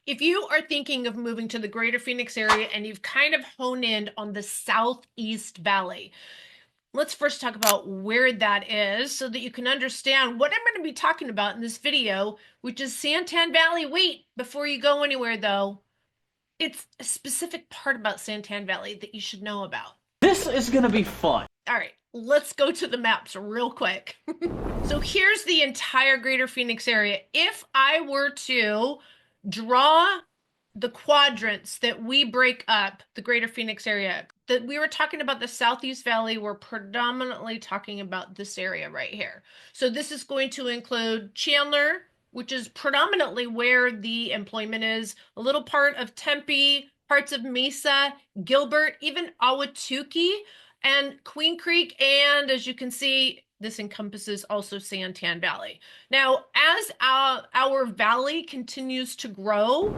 If you are thinking of moving to the greater Phoenix area and you've kind of honed in on the Southeast Valley, let's first talk about where that is so that you can understand what I'm going to be talking about in this video, which is Santan Valley. Wait, before you go anywhere though, it's a specific part about Santan Valley that you should know about. This is gonna be fun. All right, let's go to the maps real quick. So here's the entire greater Phoenix area. If I were to draw the quadrants that we break up the greater Phoenix area, that we were talking about the Southeast Valley, we're predominantly talking about this area right here. So this is going to include Chandler, which is predominantly where the employment is, a little part of Tempe, parts of Mesa, Gilbert, even Ahwatukee, and Queen Creek, and as you can see, this encompasses also Santan Valley. Now, as our valley continues to grow,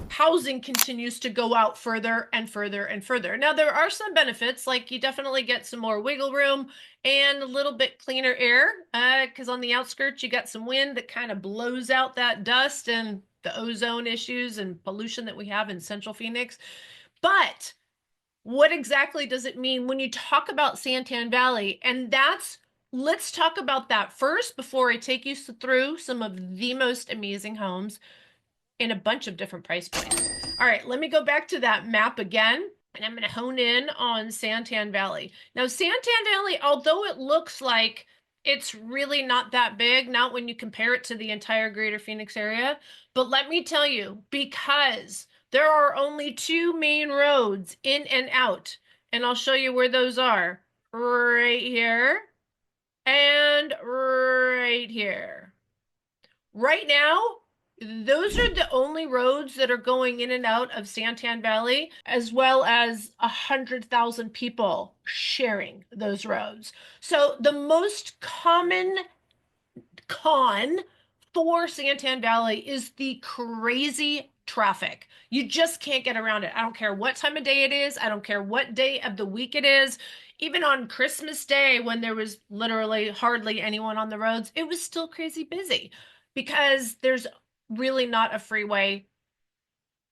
housing continues to go out further and further and further. Now, there are some benefits, like you definitely get some more wiggle room and a little bit cleaner air, because on the outskirts, you got some wind that kind of blows out that dust and the ozone issues and pollution that we have in Central Phoenix. But what exactly does it mean when you talk about Santan Valley? And let's talk about that first before I take you through some of the most amazing homes in a bunch of different price points. All right, let me go back to that map again, and I'm going to hone in on Santan Valley. Now, Santan Valley, although it looks like it's really not that big, not when you compare it to the entire greater Phoenix area, but let me tell you, because there are only two main roads in and out, and I'll show you where those are. Right here and right here. Right now, those are the only roads that are going in and out of Santan Valley, as well as 100,000 people sharing those roads. So the most common con for Santan Valley is the crazy traffic. You just can't get around it. I don't care what time of day it is. I don't care what day of the week it is. Even on Christmas Day, when there was literally hardly anyone on the roads, it was still crazy busy because there's really not a freeway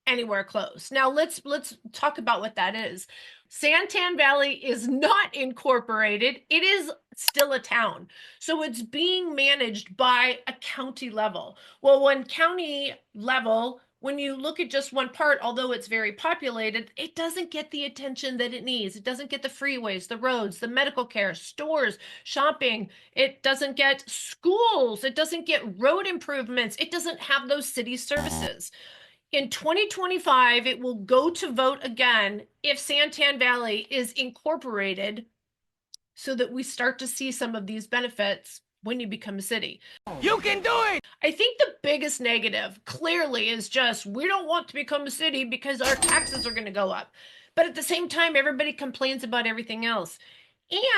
anywhere close. Now let's talk about what that is. Santan Valley is not incorporated. It is still a town. So it's being managed by a county level. Well, when county level, when you look at just one part, although it's very populated, it doesn't get the attention that it needs. It doesn't get the freeways, the roads, the medical care, stores, shopping. It doesn't get schools. It doesn't get road improvements. It doesn't have those city services. In 2025, it will go to vote again if Santan Valley is incorporated so that we start to see some of these benefits when you become a city. You can do it! I think the biggest negative clearly is just we don't want to become a city because our taxes are going to go up. But at the same time, everybody complains about everything else.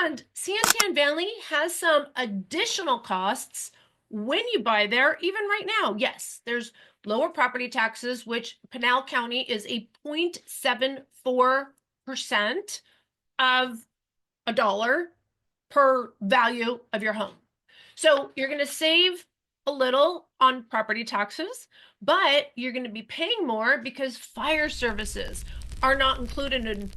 And Santan Valley has some additional costs when you buy there, even right now. Yes, there's lower property taxes, which Pinal County is a 0.74% of a dollar per value of your home. So you're going to save a little on property taxes, but you're going to be paying more because fire services are not included in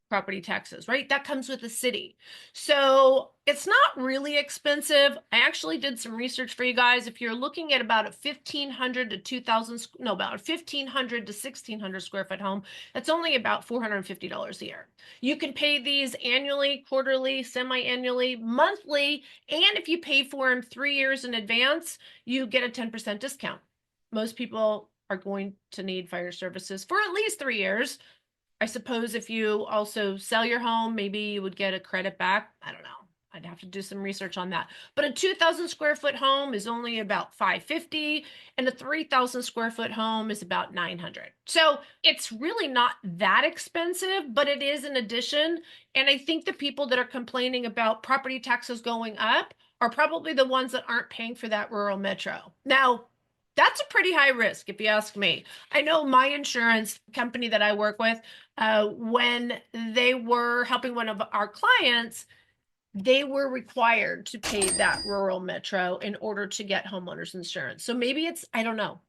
property taxes, right? That comes with the city. So it's not really expensive. I actually did some research for you guys. If you're looking at about a 1,500 to 2,000, no, about a 1,500 to 1,600 square foot home, that's only about $450 a year. You can pay these annually, quarterly, semi-annually, monthly, and if you pay for them 3 years in advance, you get a 10% discount. Most people are going to need fire services for at least 3 years. I suppose if you also sell your home, maybe you would get a credit back. I don't know. I'd have to do some research on that. But a 2,000 square foot home is only about $550, and a 3,000 square foot home is about $900. So it's really not that expensive, but it is an addition. And I think the people that are complaining about property taxes going up are probably the ones that aren't paying for that rural metro. Now, that's a pretty high risk, if you ask me. I know my insurance company that I work with, when they were helping one of our clients, they were required to pay that rural metro in order to get homeowners insurance. So maybe it's, I don't know.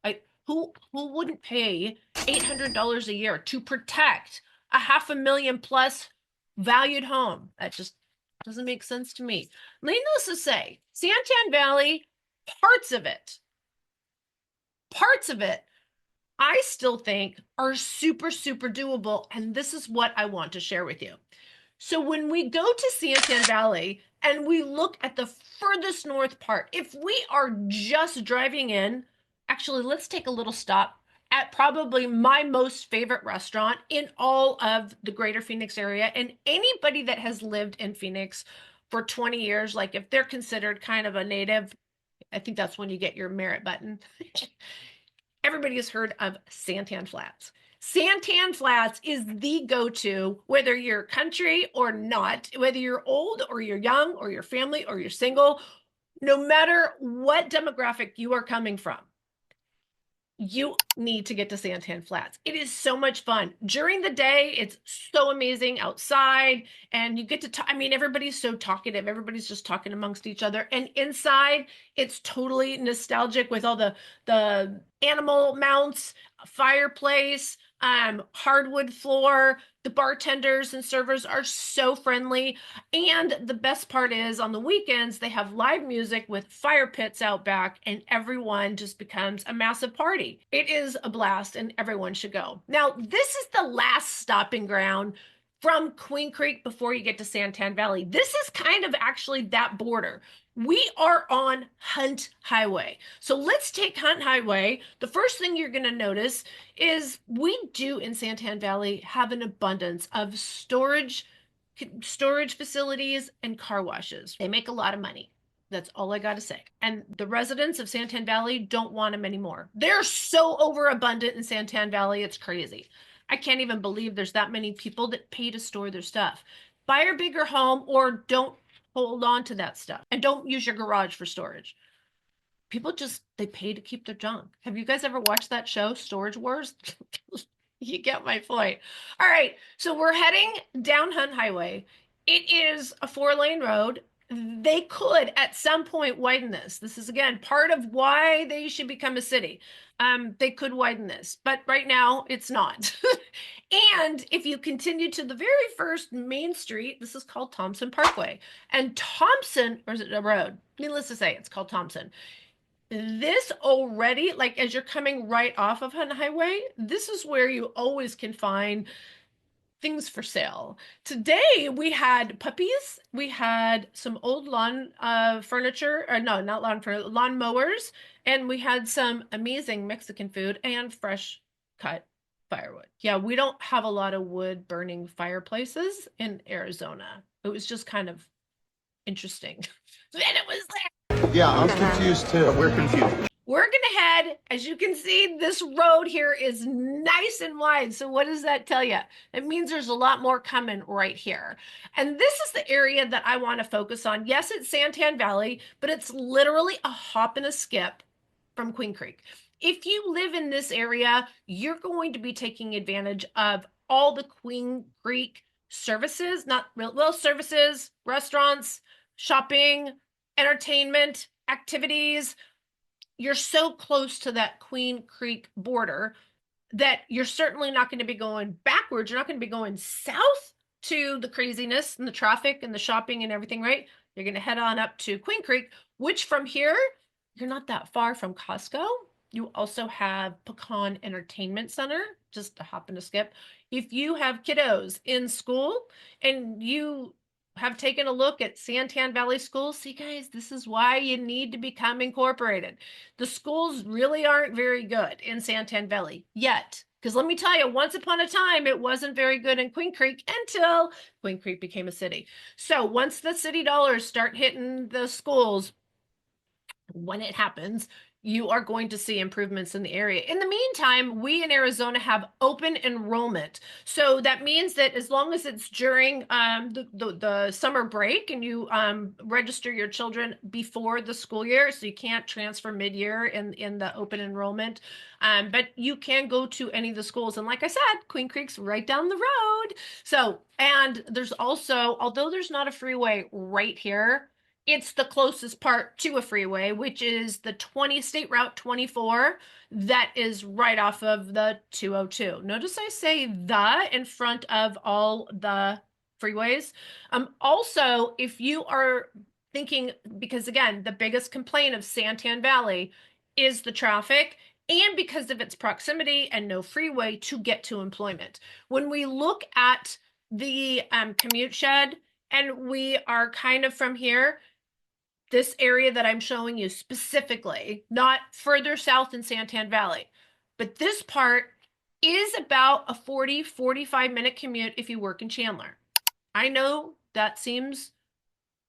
Who wouldn't pay $800 a year to protect a half a million plus valued home? That just doesn't make sense to me. Needless to say, Santan Valley, parts of it, parts of it, I still think are super, super doable. And this is what I want to share with you. So when we go to Santan Valley and we look at the furthest north part, if we are just driving in, actually, let's take a little stop at probably my most favorite restaurant in all of the greater Phoenix area. And anybody that has lived in Phoenix for 20 years, like if they're considered kind of a native, I think that's when you get your merit button. Everybody has heard of Santan Flats. Santan Flats is the go-to, whether you're country or not, whether you're old or you're young or you're family or you're single, no matter what demographic you are coming from, you need to get to Santan Flats. It is so much fun. During the day, it's so amazing outside, and you get to talk. I mean, everybody's so talkative. Everybody's just talking amongst each other. And inside, it's totally nostalgic with all the animal mounts, fireplace, hardwood floor. The bartenders and servers are so friendly. And the best part is on the weekends, they have live music with fire pits out back, and everyone just becomes a massive party. It is a blast, and everyone should go. Now, this is the last stopping ground from Queen Creek before you get to Santan Valley. This is kind of actually that border. We are on Hunt Highway. So let's take Hunt Highway. The first thing you're going to notice is we do in Santan Valley have an abundance of storage facilities and car washes. They make a lot of money. That's all I got to say. And the residents of Santan Valley don't want them anymore. They're so overabundant in Santan Valley, it's crazy. I can't even believe there's that many people that pay to store their stuff. Buy a bigger home or don't hold on to that stuff, and don't use your garage for storage. People just, they pay to keep their junk. Have you guys ever watched that show, Storage Wars? You get my point. All right, so we're heading down Hunt Highway. It is a 4-lane road. They could at some point widen this. This is again part of why they should become a city. They could widen this, but right now it's not. And if you continue to the very first main street, this is called Thompson Parkway. And Thompson, or is it a road? Needless to say, it's called Thompson. This already, like as you're coming right off of Hunt Highway, this is where you always can find things for sale. Today we had puppies, we had some old lawn furniture, or no, not lawn furniture, lawn mowers, and we had some amazing Mexican food and fresh cut firewood. Yeah, we don't have a lot of wood burning fireplaces in Arizona. It was just kind of interesting. And it was there. Yeah, I'm confused too. We're confused. We're gonna head, as you can see, this road here is nice and wide. So what does that tell you? It means there's a lot more coming right here. And this is the area that I want to focus on. Yes, it's Santan Valley, but it's literally a hop and a skip from Queen Creek. If you live in this area, you're going to be taking advantage of all the Queen Creek services, not real, well, services, restaurants, shopping, entertainment, activities. You're so close to that Queen Creek border that you're certainly not going to be going backwards. You're not going to be going south to the craziness and the traffic and the shopping and everything, right? You're going to head on up to Queen Creek, which from here, you're not that far from Costco. You also have Pecan Entertainment Center, just a hop and a skip. If you have kiddos in school and you have taken a look at Santan Valley schools, see guys, this is why you need to become incorporated. The schools really aren't very good in Santan Valley yet. Because let me tell you, once upon a time, it wasn't very good in Queen Creek until Queen Creek became a city. So once the city dollars start hitting the schools, when it happens, you are going to see improvements in the area. In the meantime, we in Arizona have open enrollment. So that means that as long as it's during the summer break and you register your children before the school year, so you can't transfer mid-year in the open enrollment, but you can go to any of the schools. And like I said, Queen Creek's right down the road. So, and there's also, although there's not a freeway right here, it's the closest part to a freeway, which is the State Route 24 that is right off of the 202. Notice I say the in front of all the freeways. Also, if you are thinking, because again, the biggest complaint of Santan Valley is the traffic and because of its proximity and no freeway to get to employment. When we look at the commute shed and we are kind of from here, this area that I'm showing you specifically, not further south in Santan Valley, but this part is about a 45 minute commute if you work in Chandler. I know that seems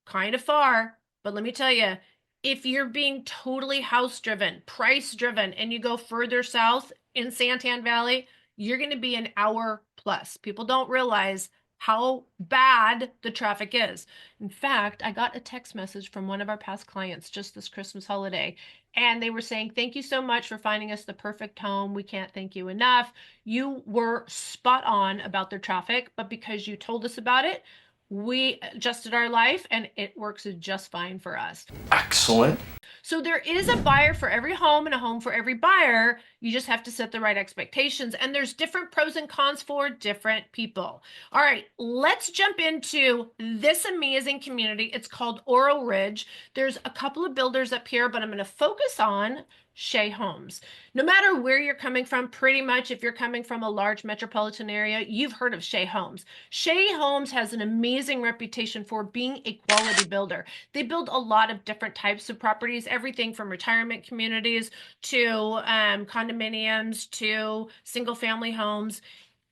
kind of far, but let me tell you, if you're being totally house driven, price driven, and you go further south in Santan Valley, you're going to be an hour plus. People don't realize how bad the traffic is. In fact, I got a text message from one of our past clients just this Christmas holiday, and they were saying, "Thank you so much for finding us the perfect home. We can't thank you enough. You were spot on about their traffic, but because you told us about it, we adjusted our life and it works just fine for us." Excellent. So there is a buyer for every home and a home for every buyer. You just have to set the right expectations. And there's different pros and cons for different people. All right, let's jump into this amazing community. It's called Oro Ridge. There's a couple of builders up here, but I'm going to focus on Shea Homes. No matter where you're coming from, pretty much if you're coming from a large metropolitan area, you've heard of Shea Homes. Shea Homes has an amazing reputation for being a quality builder. They build a lot of different types of properties, everything from retirement communities to condominiums to single family homes,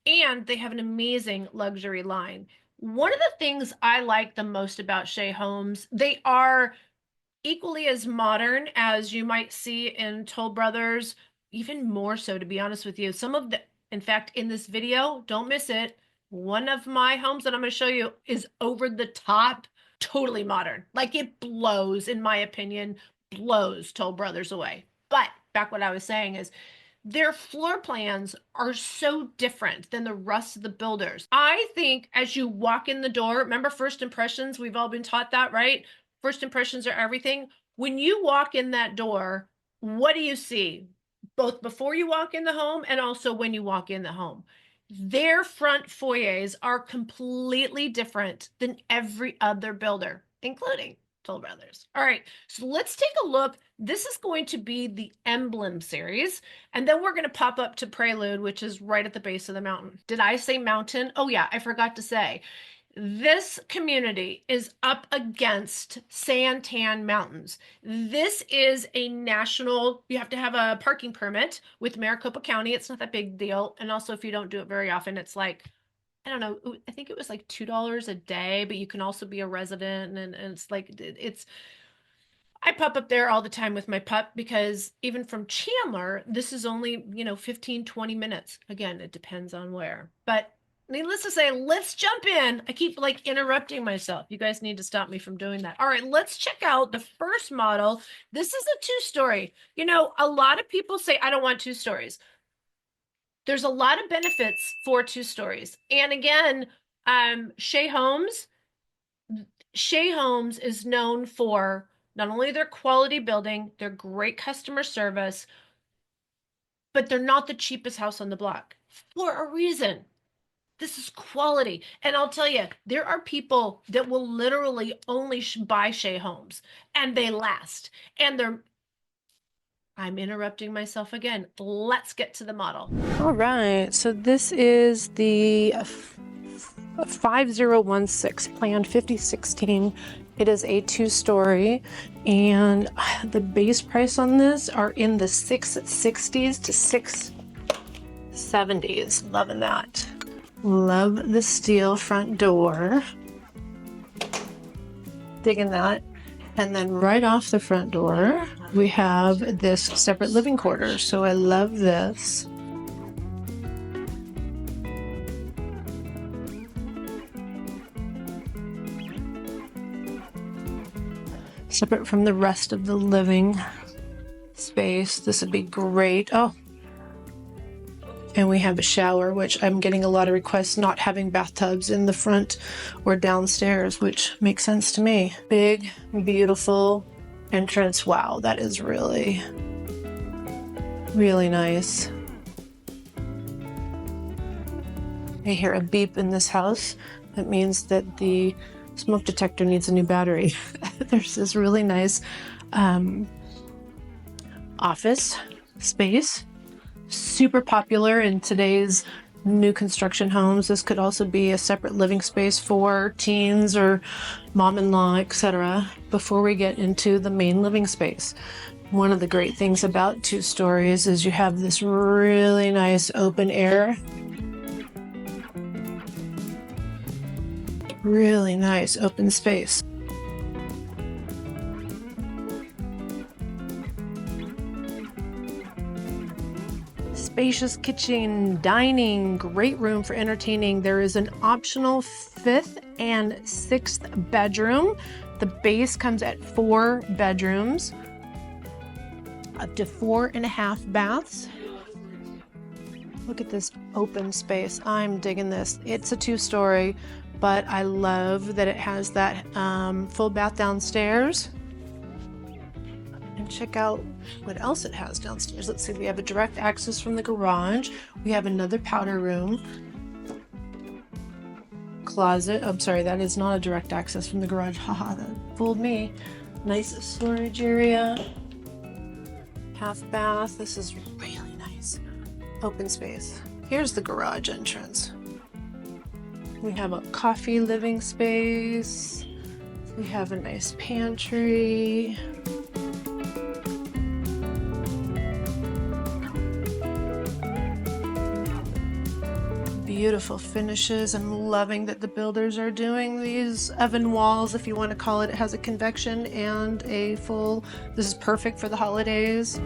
and they have an amazing luxury line. One of the things I like the most about Shea Homes, they are equally as modern as you might see in Toll Brothers, even more so, to be honest with you. In fact, in this video, don't miss it. One of my homes that I'm going to show you is over the top, totally modern. Like it blows, in my opinion, blows Toll Brothers away. But back what I was saying is their floor plans are so different than the rest of the builders. I think as you walk in the door, remember first impressions, we've all been taught that, right? First impressions are everything. When you walk in that door, what do you see? Both before you walk in the home and also when you walk in the home. Their front foyers are completely different than every other builder, including Toll Brothers. All right, so let's take a look. This is going to be the Emblem series, and then we're going to pop up to Prelude, which is right at the base of the mountain. Did I say mountain? Oh yeah, I forgot to say. This community is up against Santan Mountains. This is a national, you have to have a parking permit with Maricopa County. It's not that big deal. And also, if you don't do it very often, it's like, I don't know, I think it was like $2 a day, but you can also be a resident. And it's like, I pop up there all the time with my pup because even from Chandler, this is only, 15, 20 minutes. Again, it depends on where. But needless to say, let's jump in. I keep like interrupting myself. You guys need to stop me from doing that. All right, let's check out the first model. This is a two-story. A lot of people say, I don't want two stories. There's a lot of benefits for two stories. And again, Shea Homes is known for not only their quality building, their great customer service, but they're not the cheapest house on the block for a reason. This is quality. And I'll tell you, there are people that will literally only buy Shea Homes and they last. I'm interrupting myself again. Let's get to the model. All right, so this is the 5016 Plan 5016. It is a two-story, and the base price on this are in the 660s to 670s. Loving that. Love the steel front door. Digging that. And then right off the front door, we have this separate living quarters. So I love this. Separate from the rest of the living space. This would be great. Oh, And we have a shower, which I'm getting a lot of requests not having bathtubs in the front or downstairs, which makes sense to me. Big, beautiful entrance. Wow, that is really, really nice. I hear a beep in this house. That means that the smoke detector needs a new battery. There's this really nice office space. Super popular in today's new construction homes. This could also be a separate living space for teens or mom-in-law, etc. Before we get into the main living space. One of the great things about 2 stories is you have this really nice open air. Really nice open space. Spacious kitchen, dining, great room for entertaining. There is an optional 5th and 6th bedroom. The base comes at 4 bedrooms, up to 4.5 baths. Look at this open space. I'm digging this. It's a 2-story, but I love that it has that full bath downstairs. And check out what else it has downstairs. Let's see, we have a direct access from the garage. We have another powder room. Closet. I'm sorry, that is not a direct access from the garage. Haha, that fooled me. Nice storage area. Half bath. This is really nice. Open space. Here's the garage entrance. We have a coffee living space. We have a nice pantry. Beautiful finishes. I'm loving that the builders are doing these oven walls, if you want to call it. It has a convection and a full. This is perfect for the holidays.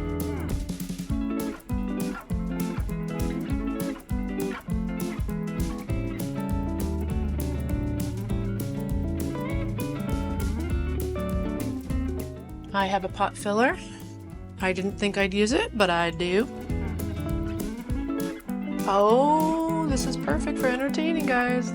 I have a pot filler. I didn't think I'd use it, but I do. Oh, this is perfect for entertaining, guys.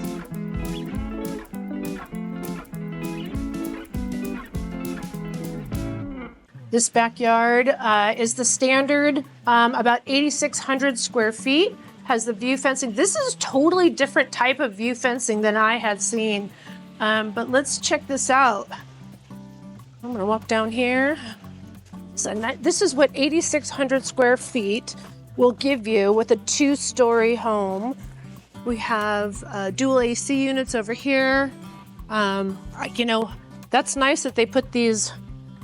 This backyard is the standard, about 8,600 square feet, has the view fencing. This is a totally different type of view fencing than I had seen, but let's check this out. I'm gonna walk down here. So this is what 8,600 square feet will give you with a 2-story home. We have dual AC units over here. You know, that's nice that they put these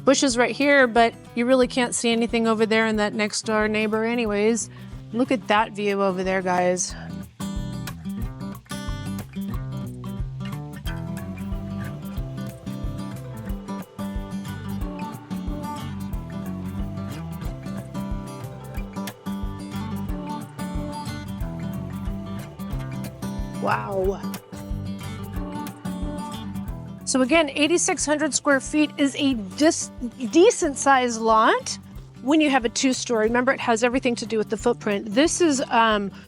bushes right here, but you really can't see anything over there in that next door neighbor anyways. Look at that view over there, guys. Wow. So again, 8,600 square feet is a decent sized lot when you have a 2-story. Remember, it has everything to do with the footprint. This is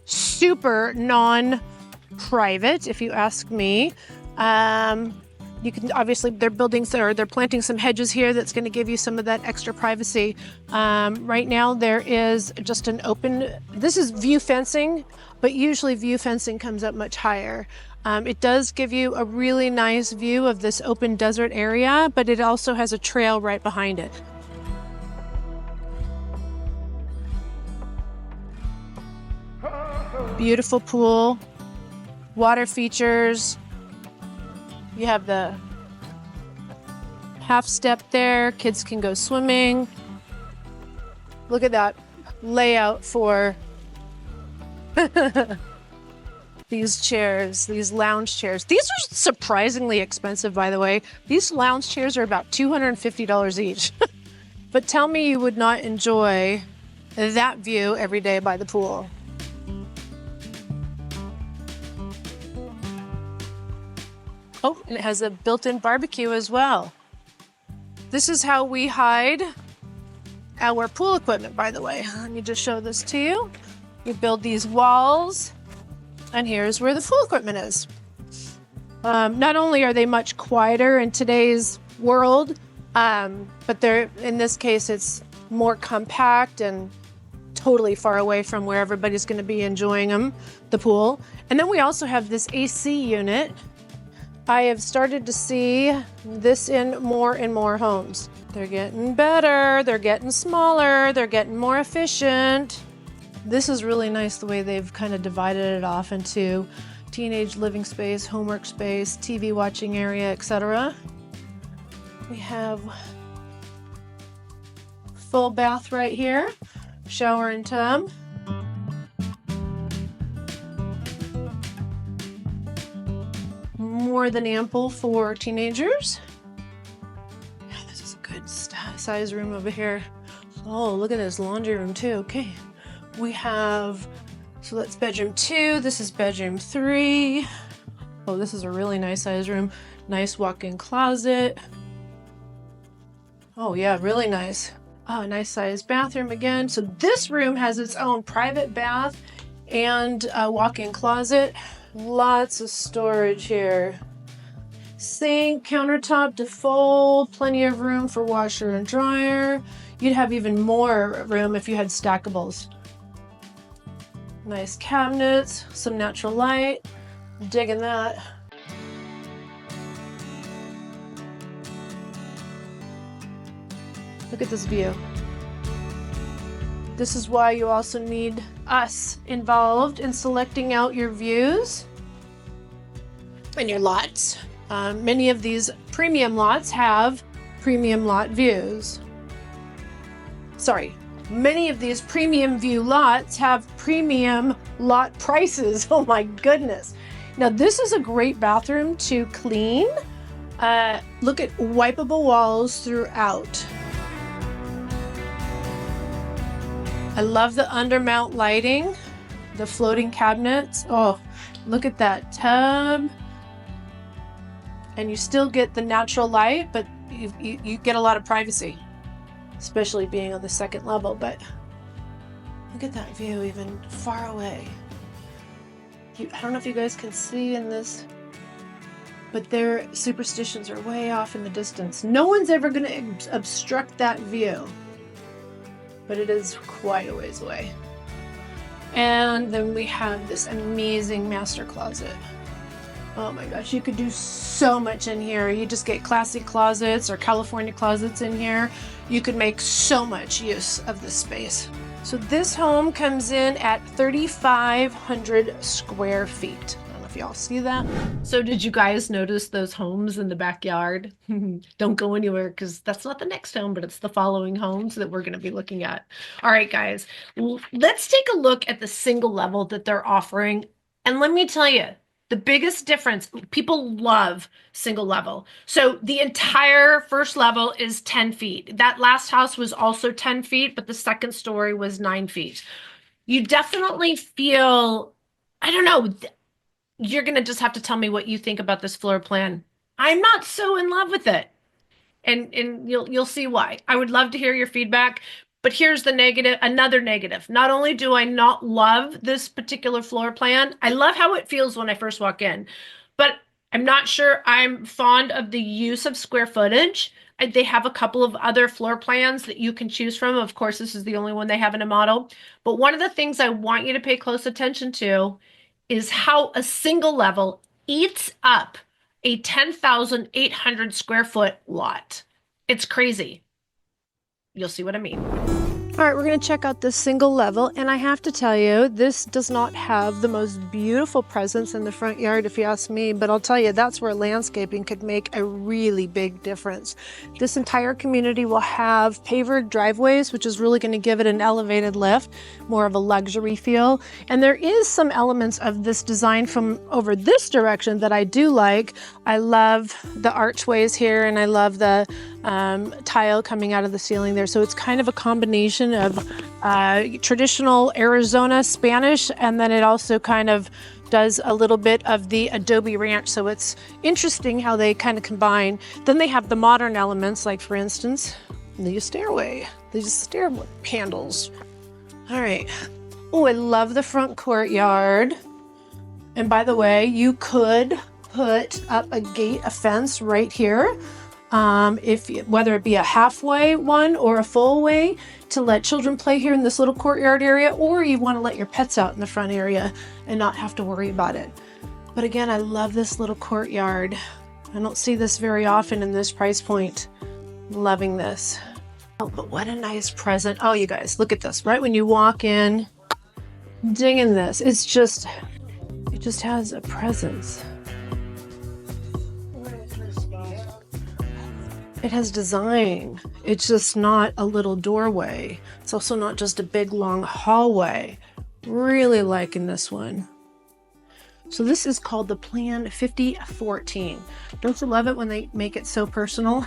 super non-private, if you ask me. You can obviously, they're planting some hedges here that's going to give you some of that extra privacy. Right now there is just an open, this is view fencing, but usually view fencing comes up much higher. It does give you a really nice view of this open desert area, but it also has a trail right behind it. Beautiful pool, water features. You have the half step there. Kids can go swimming. Look at that layout for these chairs, these lounge chairs. These are surprisingly expensive, by the way. These lounge chairs are about $250 each. But tell me you would not enjoy that view every day by the pool. Oh, and it has a built-in barbecue as well. This is how we hide our pool equipment, by the way. Let me just show this to you. You build these walls, and here's where the pool equipment is. Not only are they much quieter in today's world, but in this case, it's more compact and totally far away from where everybody's going to be enjoying the pool. And then we also have this AC unit. I have started to see this in more and more homes. They're getting better, they're getting smaller, they're getting more efficient. This is really nice the way they've kind of divided it off into teenage living space, homework space, TV watching area, etc. We have full bath right here, shower and tub. More than ample for teenagers. Yeah, this is a good size room over here. Oh, look at this laundry room too. Okay, we have, so that's bedroom 2. This is bedroom 3. Oh, this is a really nice size room. Nice walk-in closet. Oh yeah, really nice. Oh, nice size bathroom again. So this room has its own private bath and a walk-in closet. Lots of storage here. Sink, countertop to fold, plenty of room for washer and dryer. You'd have even more room if you had stackables. Nice cabinets, some natural light. I'm digging that. Look at this view. This is why you also need us involved in selecting out your views and your lots. Many of these premium lots have premium lot views. Sorry, many of these premium view lots have premium lot prices. Oh my goodness. Now this is a great bathroom to clean. Look at wipeable walls throughout. I love the undermount lighting, the floating cabinets. Oh, look at that tub. And you still get the natural light, but you get a lot of privacy, especially being on the second level. But look at that view even far away. I don't know if you guys can see in this, but their superstitions are way off in the distance. No one's ever going to obstruct that view, but it is quite a ways away. And then we have this amazing master closet. Oh my gosh, you could do so much in here. You just get classic closets or California closets in here. You could make so much use of this space. So this home comes in at 3,500 square feet. I don't know if y'all see that. So did you guys notice those homes in the backyard? Don't go anywhere because that's not the next home, but it's the following homes that we're going to be looking at. All right, guys, let's take a look at the single level that they're offering. And let me tell you, the biggest difference, people love single level. So the entire first level is 10 feet. That last house was also 10 feet, but the second story was 9 feet. You definitely feel, I don't know, you're going to just have to tell me what you think about this floor plan. I'm not so in love with it. And you'll see why. I would love to hear your feedback. But here's the negative, another negative. Not only do I not love this particular floor plan, I love how it feels when I first walk in, but I'm not sure I'm fond of the use of square footage. They have a couple of other floor plans that you can choose from. Of course, this is the only one they have in a model. But one of the things I want you to pay close attention to is how a single level eats up a 10,800 square foot lot. It's crazy. You'll see what I mean. All right, we're going to check out this single level, and I have to tell you, this does not have the most beautiful presence in the front yard, if you ask me, but I'll tell you, that's where landscaping could make a really big difference. This entire community will have pavered driveways, which is really going to give it an elevated lift, more of a luxury feel, and there is some elements of this design from over this direction that I do like. I love the archways here, and I love the tile coming out of the ceiling there, so it's kind of a combination of traditional Arizona Spanish, and then it also kind of does a little bit of the Adobe Ranch, so it's interesting how they kind of combine. Then they have the modern elements, like for instance, the stairway, these stair handles. All right, Oh, I love the front courtyard. And by the way, you could put up a gate, a fence right here. Whether it be a halfway one or a full way to let children play here in this little courtyard area, or you want to let your pets out in the front area and not have to worry about it. But again, I love this little courtyard. I don't see this very often in this price point. Loving this. Oh, but what a nice present. Oh, you guys, look at this. Right when you walk in, digging this. It just has a presence. It has design. It's just not a little doorway. It's also not just a big long hallway. Really liking this one. So this is called the Plan 5014. Don't you love it when they make it so personal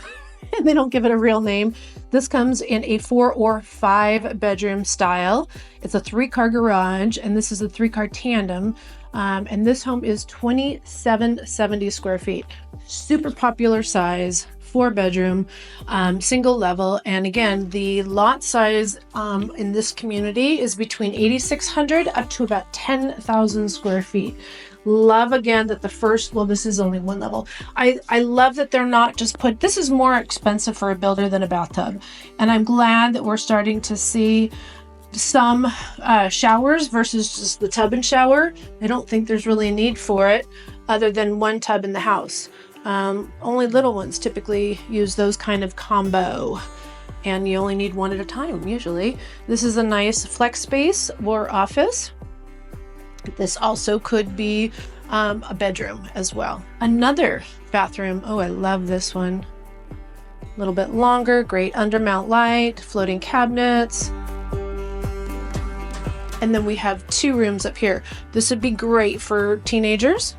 and they don't give it a real name? This comes in a 4 or 5 bedroom style. It's a 3-car garage, and this is a 3-car tandem. And this home is 2770 square feet. Super popular size. 4 bedroom, single level. And again, the lot size in this community is between 8,600 up to about 10,000 square feet. Love again that the first, well, this is only 1 level. I love that they're not just this is more expensive for a builder than a bathtub. And I'm glad that we're starting to see some showers versus just the tub and shower. I don't think there's really a need for it other than 1 tub in the house. Only little ones typically use those kind of combo, and you only need 1 at a time usually. This is a nice flex space or office. This also could be a bedroom as well. Another bathroom. Oh, I love this one. A little bit longer, great undermount light, floating cabinets. And then we have 2 rooms up here. This would be great for teenagers.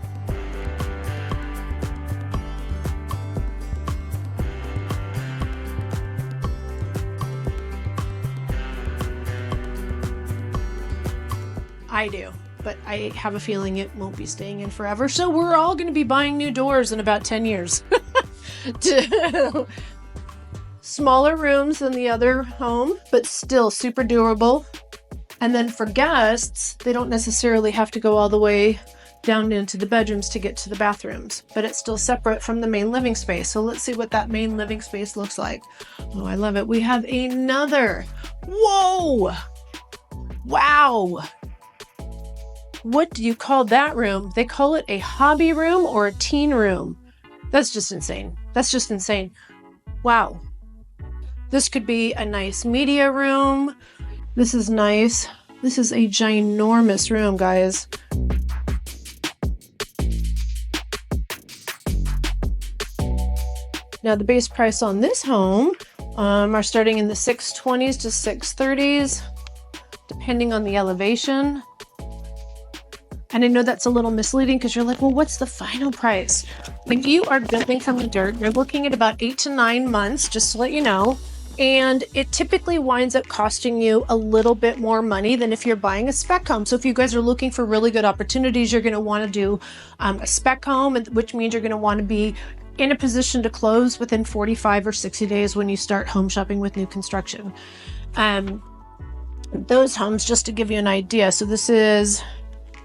I do, but I have a feeling it won't be staying in forever. So we're all going to be buying new doors in about 10 years. Smaller rooms than the other home, but still super durable. And then for guests, they don't necessarily have to go all the way down into the bedrooms to get to the bathrooms, but it's still separate from the main living space. So let's see what that main living space looks like. Oh, I love it. We have another. Whoa! Wow! What do you call that room? They call it a hobby room or a teen room. That's just insane. That's just insane. Wow. This could be a nice media room. This is nice. This is a ginormous room, guys. Now the base price on this home are starting in the 620s to 630s, depending on the elevation. And I know that's a little misleading because you're like, well, what's the final price? If you are building from the dirt, you're looking at about 8 to 9 months, just to let you know. And it typically winds up costing you a little bit more money than if you're buying a spec home. So if you guys are looking for really good opportunities, you're going to want to do a spec home, which means you're going to want to be in a position to close within 45 or 60 days when you start home shopping with new construction. Those homes, just to give you an idea. So this is,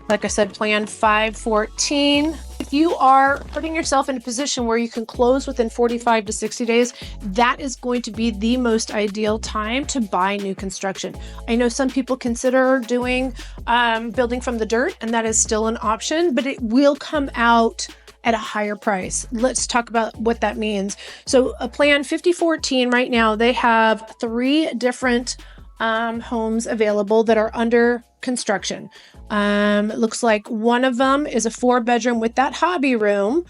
like I said, Plan 514. If you are putting yourself in a position where you can close within 45 to 60 days, that is going to be the most ideal time to buy new construction. I know some people consider doing building from the dirt, and that is still an option, but it will come out at a higher price. Let's talk about what that means. So a Plan 5014 right now, they have 3 different homes available that are under construction. It looks like one of them is a 4-bedroom with that hobby room,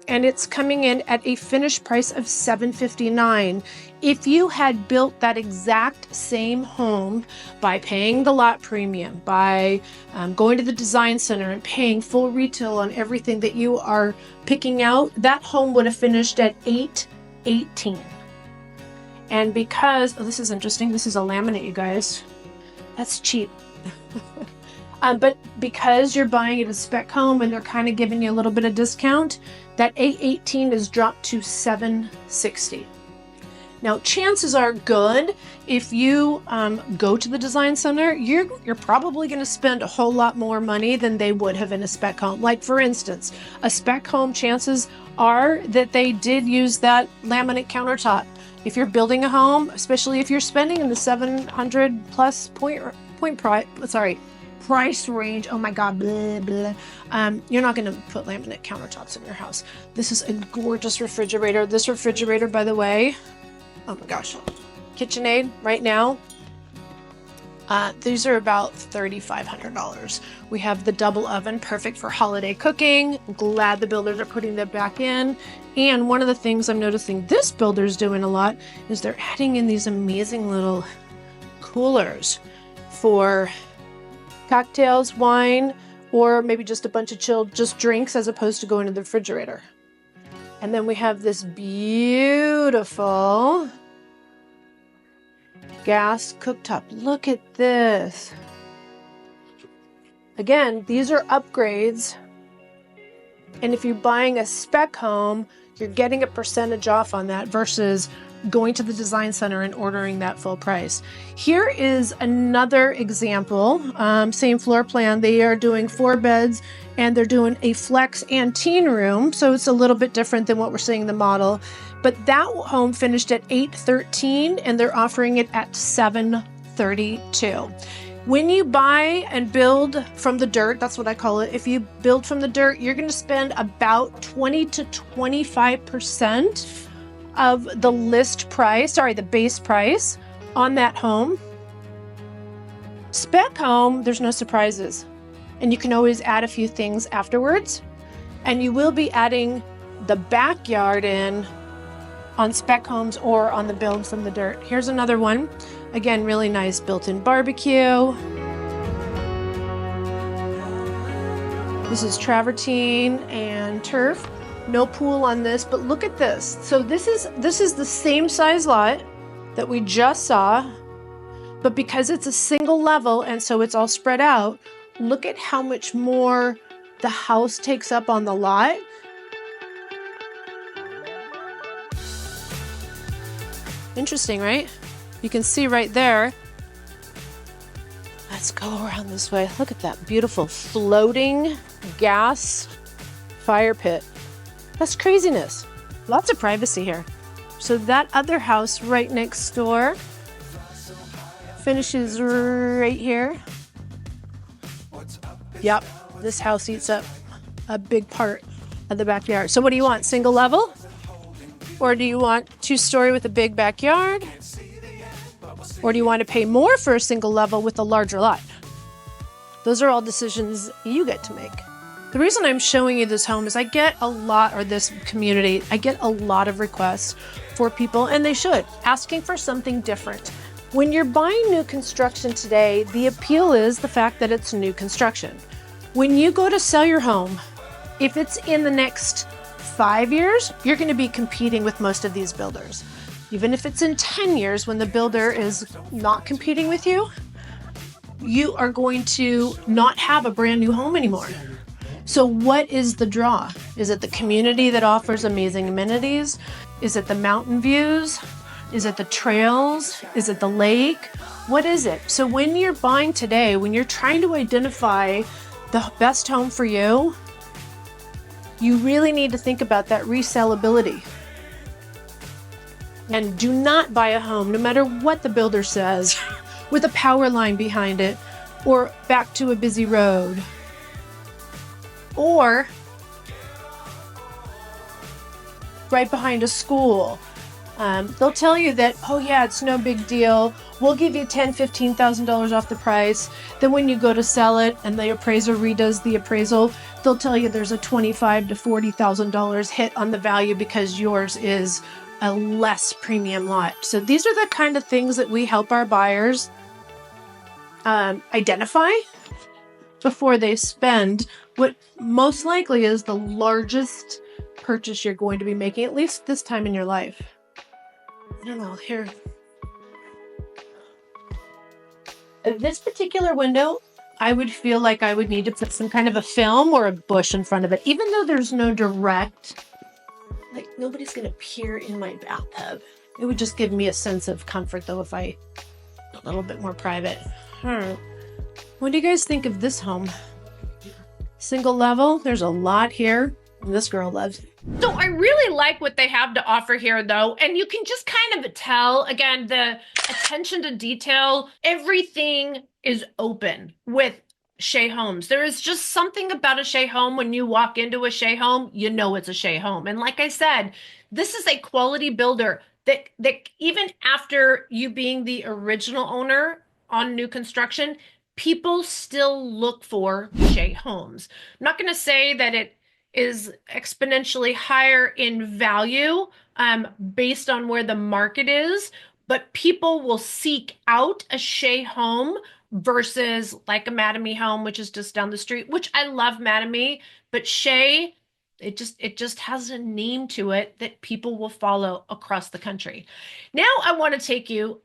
and it's coming in at a finished price of $759. If you had built that exact same home by paying the lot premium, by going to the design center and paying full retail on everything that you are picking out, that home would have finished at $818. And because, oh, this is interesting, this is a laminate, you guys. That's cheap. But because you're buying it a spec home and they're kind of giving you a little bit of discount, that $818 is dropped to $760. Now, chances are good if you go to the design center, you're probably going to spend a whole lot more money than they would have in a spec home. Like, for instance, a spec home, chances are that they did use that laminate countertop. If you're building a home, especially if you're spending in the 700 plus price range. Oh my God, blah, blah. You're not going to put laminate countertops in your house. This is a gorgeous refrigerator. This refrigerator, by the way, oh my gosh, KitchenAid right now. These are about $3,500. We have the double oven, perfect for holiday cooking. I'm glad the builders are putting that back in. And one of the things I'm noticing this builder's doing a lot is they're adding in these amazing little coolers for cocktails, wine, or maybe just a bunch of chilled just drinks as opposed to going to the refrigerator. And then we have this beautiful gas cooktop. Look at this. Again, these are upgrades. And if you're buying a spec home, you're getting a percentage off on that versus going to the design center and ordering that full price. Here is another example, same floor plan. They are doing 4 beds and they're doing a flex and teen room. So it's a little bit different than what we're seeing in the model, but that home finished at $813 and they're offering it at $732. When you buy and build from the dirt, that's what I call it. If you build from the dirt, you're going to spend about 20 to 25% of the list price, the base price on that home. Spec home, there's no surprises. And you can always add a few things afterwards. And you will be adding the backyard in on spec homes or on the build from the dirt. Here's another one. Again, really nice built-in barbecue. This is travertine and turf. No pool on this, but look at this. So this is the same size lot that we just saw, but because it's a single level and so it's all spread out, look at how much more the house takes up on the lot. Interesting, right? You can see right there. Let's go around this way. Look at that beautiful floating gas fire pit. That's craziness. Lots of privacy here. So that other house right next door finishes right here. Yep, this house eats up a big part of the backyard. So what do you want, single level? Or do you want 2-story with a big backyard? Or do you want to pay more for a single level with a larger lot? Those are all decisions you get to make. The reason I'm showing you this home is I get a lot of requests for people, and they should, asking for something different. When you're buying new construction today, the appeal is the fact that it's new construction. When you go to sell your home, if it's in the next 5 years, you're going to be competing with most of these builders. Even if it's in 10 years when the builder is not competing with you, you are going to not have a brand new home anymore. So what is the draw? Is it the community that offers amazing amenities? Is it the mountain views? Is it the trails? Is it the lake? What is it? So when you're buying today, when you're trying to identify the best home for you, you really need to think about that resellability. And do not buy a home, no matter what the builder says, with a power line behind it, or back to a busy road. Or right behind a school. They'll tell you that, oh yeah, it's no big deal. We'll give you $10,000, $15,000 off the price. Then when you go to sell it and the appraiser redoes the appraisal, they'll tell you there's a $25,000 to $40,000 hit on the value because yours is a less premium lot. So these are the kind of things that we help our buyers identify before they spend what most likely is the largest purchase you're going to be making, at least this time in your life. I don't know, here. This particular window, I would feel like I would need to put some kind of a film or a bush in front of it, even though there's no direct, like nobody's gonna peer in my bathtub. It would just give me a sense of comfort though if I a little bit more private. What do you guys think of this home? Single level, there's a lot here. This girl loves it. So I really like what they have to offer here though. And you can just kind of tell, again, the attention to detail, everything is open with Shea Homes. There is just something about a Shea Home. When you walk into a Shea Home, you know it's a Shea Home. And like I said, this is a quality builder that even after you being the original owner on new construction, people still look for Shea Homes. I'm not going to say that it is exponentially higher in value based on where the market is, but people will seek out a Shea Home versus like a Mattamy home, which is just down the street, which I love Mattamy, but Shea, it just has a name to it that people will follow across the country. Now I want to take you,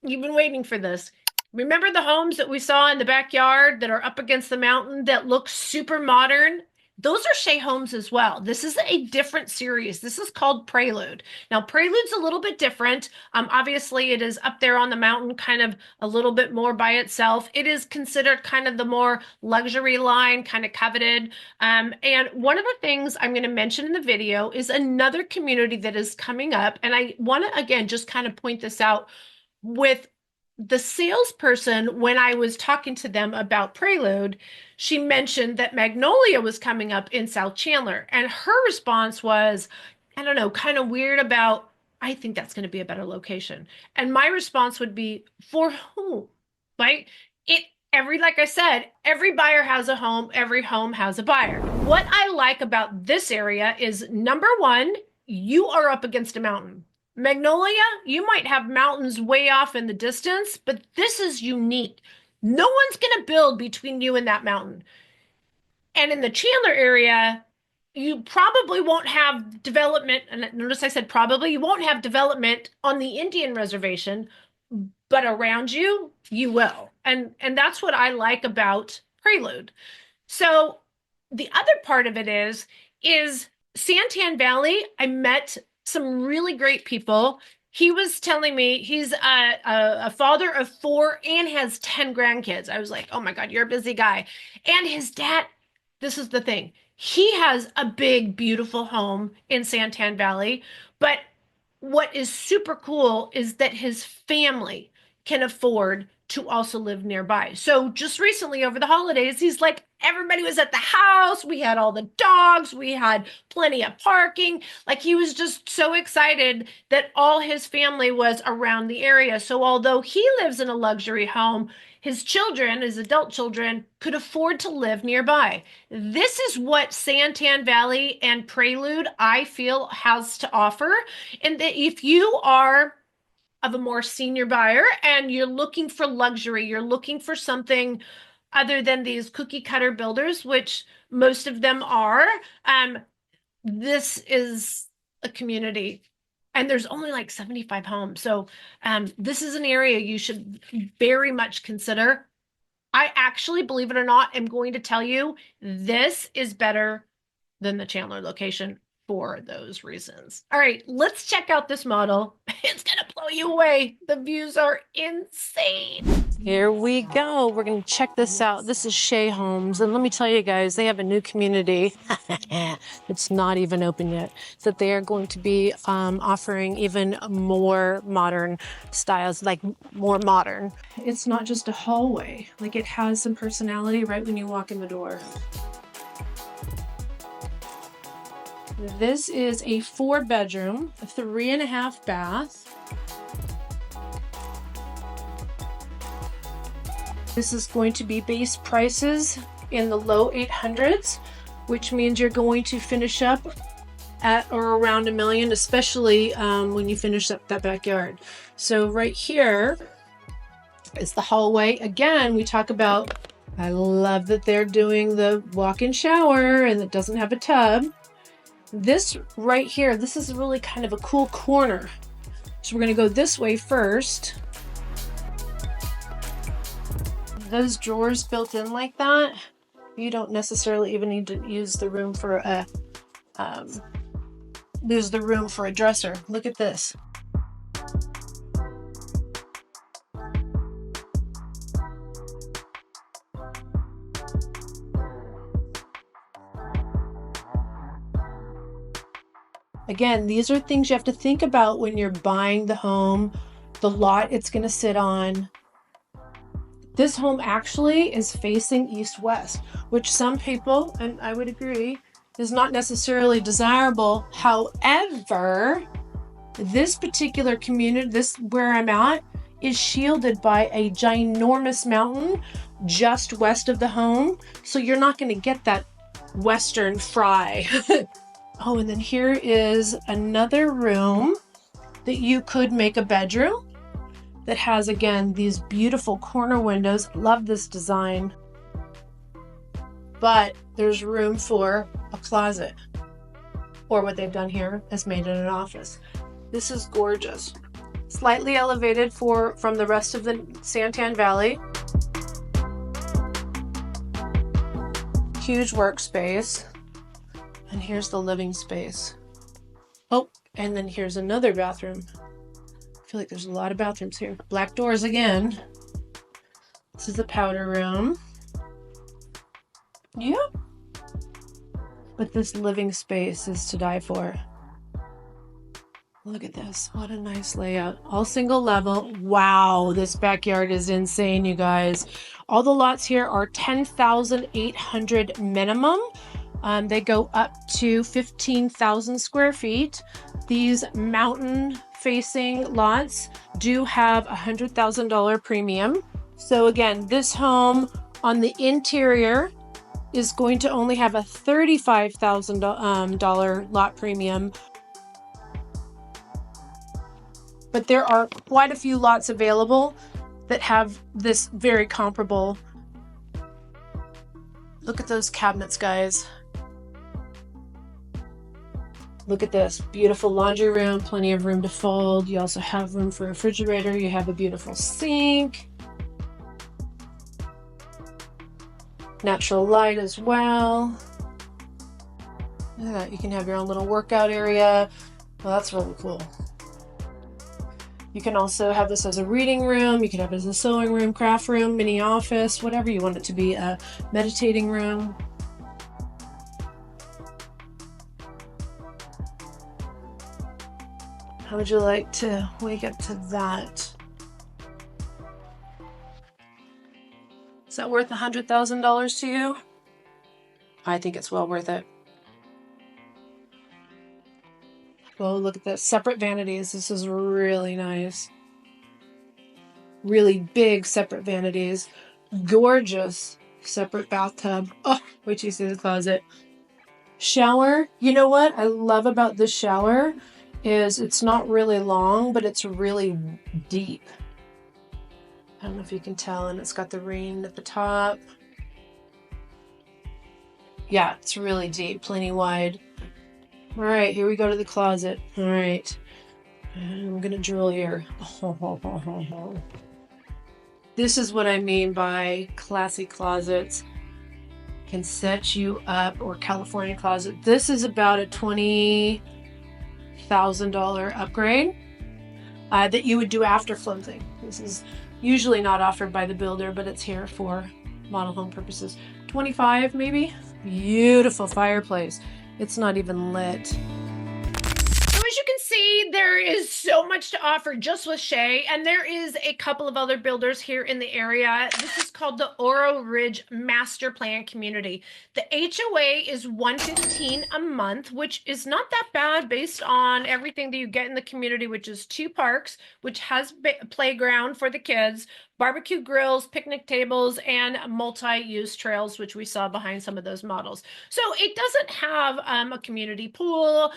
you've been waiting for this. Remember the homes that we saw in the backyard that are up against the mountain that look super modern? Those are Shea Homes as well. This is a different series. This is called Prelude. Now, Prelude's a little bit different. Obviously, it is up there on the mountain, kind of a little bit more by itself. It is considered kind of the more luxury line, kind of coveted. And one of the things I'm going to mention in the video is another community that is coming up. And I want to, again, just kind of point this out with the salesperson. When I was talking to them about Prelude, she mentioned that Magnolia was coming up in South Chandler. And her response was, I don't know, kind of weird about, I think that's going to be a better location. And my response would be, for whom? Right? Like I said, every buyer has a home, every home has a buyer. What I like about this area is, number one, you are up against a mountain. Magnolia, you might have mountains way off in the distance, but this is unique. No one's going to build between you and that mountain. And in the Chandler area, you probably won't have development. And notice I said probably, you won't have development on the Indian reservation, but around you, you will. And that's what I like about Prelude. So the other part of it is Santan Valley. I met some really great people. He was telling me he's a father of 4 and has 10 grandkids. I was like, oh my God, you're a busy guy. And his dad, this is the thing. He has a big, beautiful home in Santan Valley. But what is super cool is that his family can afford to also live nearby. So just recently over the holidays, he's like, everybody was at the house. We had all the dogs. We had plenty of parking. Like, he was just so excited that all his family was around the area. So although he lives in a luxury home, his children, his adult children, could afford to live nearby. This is what Santan Valley and Prelude, I feel, has to offer. And that if you are of a more senior buyer and you're looking for luxury, you're looking for something other than these cookie cutter builders, which most of them are, this is a community. And there's only like 75 homes. So this is an area you should very much consider. I actually, believe it or not, am going to tell you this is better than the Chandler location for those reasons. All right, let's check out this model. It's gonna blow you away. The views are insane. Here we go. We're going to check this out. This is Shea Homes. And let me tell you guys, they have a new community. It's not even open yet. That they are going to be offering even more modern styles, like more modern. It's not just a hallway. Like, it has some personality right when you walk in the door. This is a 4-bedroom, 3.5 bath. This is going to be base prices in the low 800s, which means you're going to finish up at or around $1 million, especially when you finish up that backyard. So right here is the hallway. Again, we talk about, I love that they're doing the walk-in shower and it doesn't have a tub. This right here, this is really kind of a cool corner. So we're going to go this way first. Those drawers built in like that, you don't necessarily even need to use the room for a dresser. Look at this. Again, these are things you have to think about when you're buying the home, the lot it's going to sit on. This home actually is facing east-west, which some people, and I would agree, is not necessarily desirable. However, this particular community, this where I'm at, is shielded by a ginormous mountain just west of the home. So you're not going to get that western fry. Oh, and then here is another room that you could make a bedroom that has, again, these beautiful corner windows. Love this design. But there's room for a closet. Or what they've done here is made it an office. This is gorgeous. Slightly elevated from the rest of the Santan Valley. Huge workspace. And here's the living space. Oh, and then here's another bathroom. I feel like there's a lot of bathrooms here. Black doors again. This is the powder room. Yep. But this living space is to die for. Look at this. What a nice layout. All single level. Wow, this backyard is insane, you guys. All the lots here are 10,800 minimum. They go up to 15,000 square feet. These mountain facing lots do have $100,000 premium. So again, this home on the interior is going to only have a $35,000 lot premium. But there are quite a few lots available that have this very comparable. Look at those cabinets, guys. Look at this beautiful laundry room, plenty of room to fold. You also have room for a refrigerator. You have a beautiful sink. Natural light as well. Look at that. You can have your own little workout area. Well, that's really cool. You can also have this as a reading room. You can have it as a sewing room, craft room, mini office, whatever you want it to be, a meditating room. How would you like to wake up to that? Is that worth $100,000 to you? I think it's well worth it. Oh, look at this. Separate vanities. This is really nice. Really big separate vanities. Gorgeous separate bathtub. Oh, wait till you see the closet. Shower. You know what I love about this shower is it's not really long, but it's really deep. I don't know if you can tell, and it's got the ring at the top. Yeah, it's really deep, plenty wide. All right, here we go to the closet. All right, I'm gonna drill here. This is what I mean by classy closets. Can set you up, or California closet. This is about a $20,000 upgrade that you would do after flimsing. This is usually not offered by the builder, but it's here for model home purposes. 25 maybe. Beautiful fireplace. It's not even lit. So as you can see, there is so much to offer just with Shea, and there is a couple of other builders here in the area. This is called the Oro Ridge Master Plan Community. The HOA is $115 a month, which is not that bad based on everything that you get in the community, which is 2 parks, which has a playground for the kids, barbecue grills, picnic tables, and multi-use trails, which we saw behind some of those models. So it doesn't have a community pool,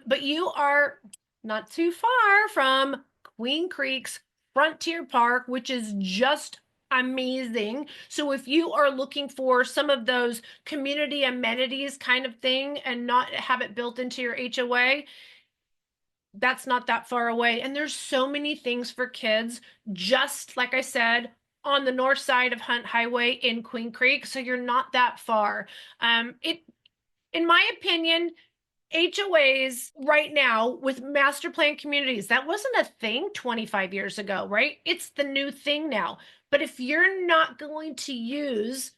but you are not too far from Queen Creek's Frontier Park, which is just amazing. So if you are looking for some of those community amenities kind of thing and not have it built into your HOA, that's not that far away. And there's so many things for kids, just like I said, on the north side of Hunt Highway in Queen Creek. So you're not that far. In my opinion, HOAs right now with master plan communities, that wasn't a thing 25 years ago, right? It's the new thing now. But if you're not going to use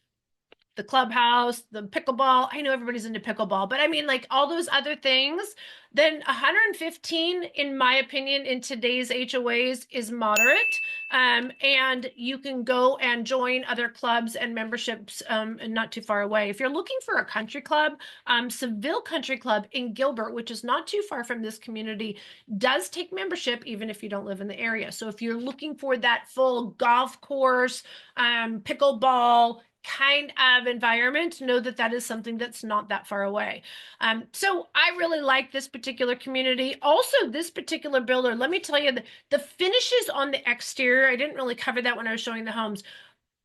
the clubhouse, the pickleball. I know everybody's into pickleball, but I mean, like all those other things, then 115, in my opinion, in today's HOAs is moderate. And you can go and join other clubs and memberships and not too far away. If you're looking for a country club, Seville Country Club in Gilbert, which is not too far from this community, does take membership even if you don't live in the area. So if you're looking for that full golf course, pickleball kind of environment, know that that is something that's not that far away. So I really like this particular community. Also, this particular builder, let me tell you, the finishes on the exterior, I didn't really cover that when I was showing the homes,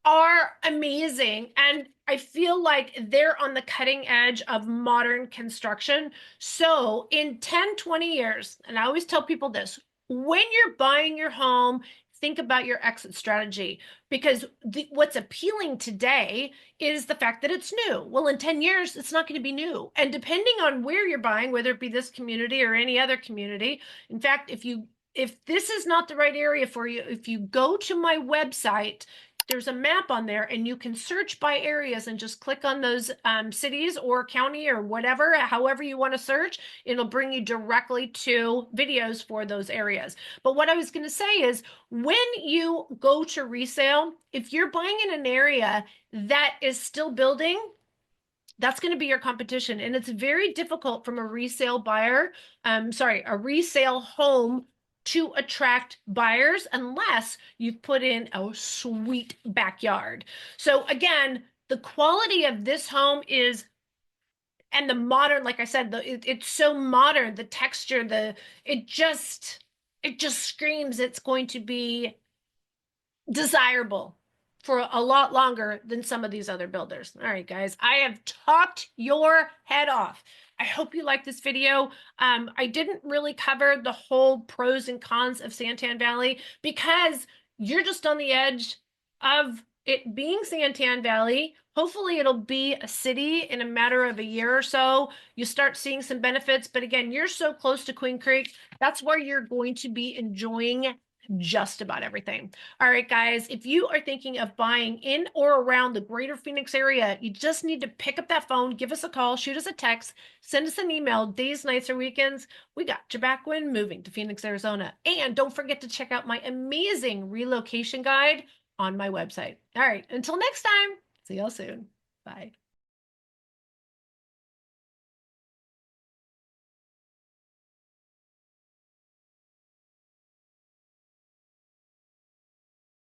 are amazing. And I feel like they're on the cutting edge of modern construction. So in 10, 20 years, and I always tell people this, when you're buying your home, think about your exit strategy, because what's appealing today is the fact that it's new. Well, in 10 years, it's not going to be new. And depending on where you're buying, whether it be this community or any other community, in fact, if this is not the right area for you, if you go to my website, there's a map on there and you can search by areas and just click on those cities or county or whatever, however you want to search. It'll bring you directly to videos for those areas. But what I was going to say is, when you go to resale, if you're buying in an area that is still building, that's going to be your competition. And it's very difficult from a resale buyer, a resale home, to attract buyers unless you've put in a sweet backyard. So again, the quality of this home is, and the modern, like I said, it's so modern, the texture, it just screams it's going to be desirable for a lot longer than some of these other builders. All right, guys, I have talked your head off. I hope you like this video. I didn't really cover the whole pros and cons of Santan Valley because you're just on the edge of it being Santan Valley. Hopefully it'll be a city in a matter of a year or so. You start seeing some benefits, but again, you're so close to Queen Creek. That's where you're going to be enjoying just about everything. All right, guys, if you are thinking of buying in or around the greater Phoenix area, you just need to pick up that phone, give us a call, shoot us a text, send us an email, days, nights, or weekends. We got your back when moving to Phoenix, Arizona. And don't forget to check out my amazing relocation guide on my website. All right, until next time, see y'all soon. Bye.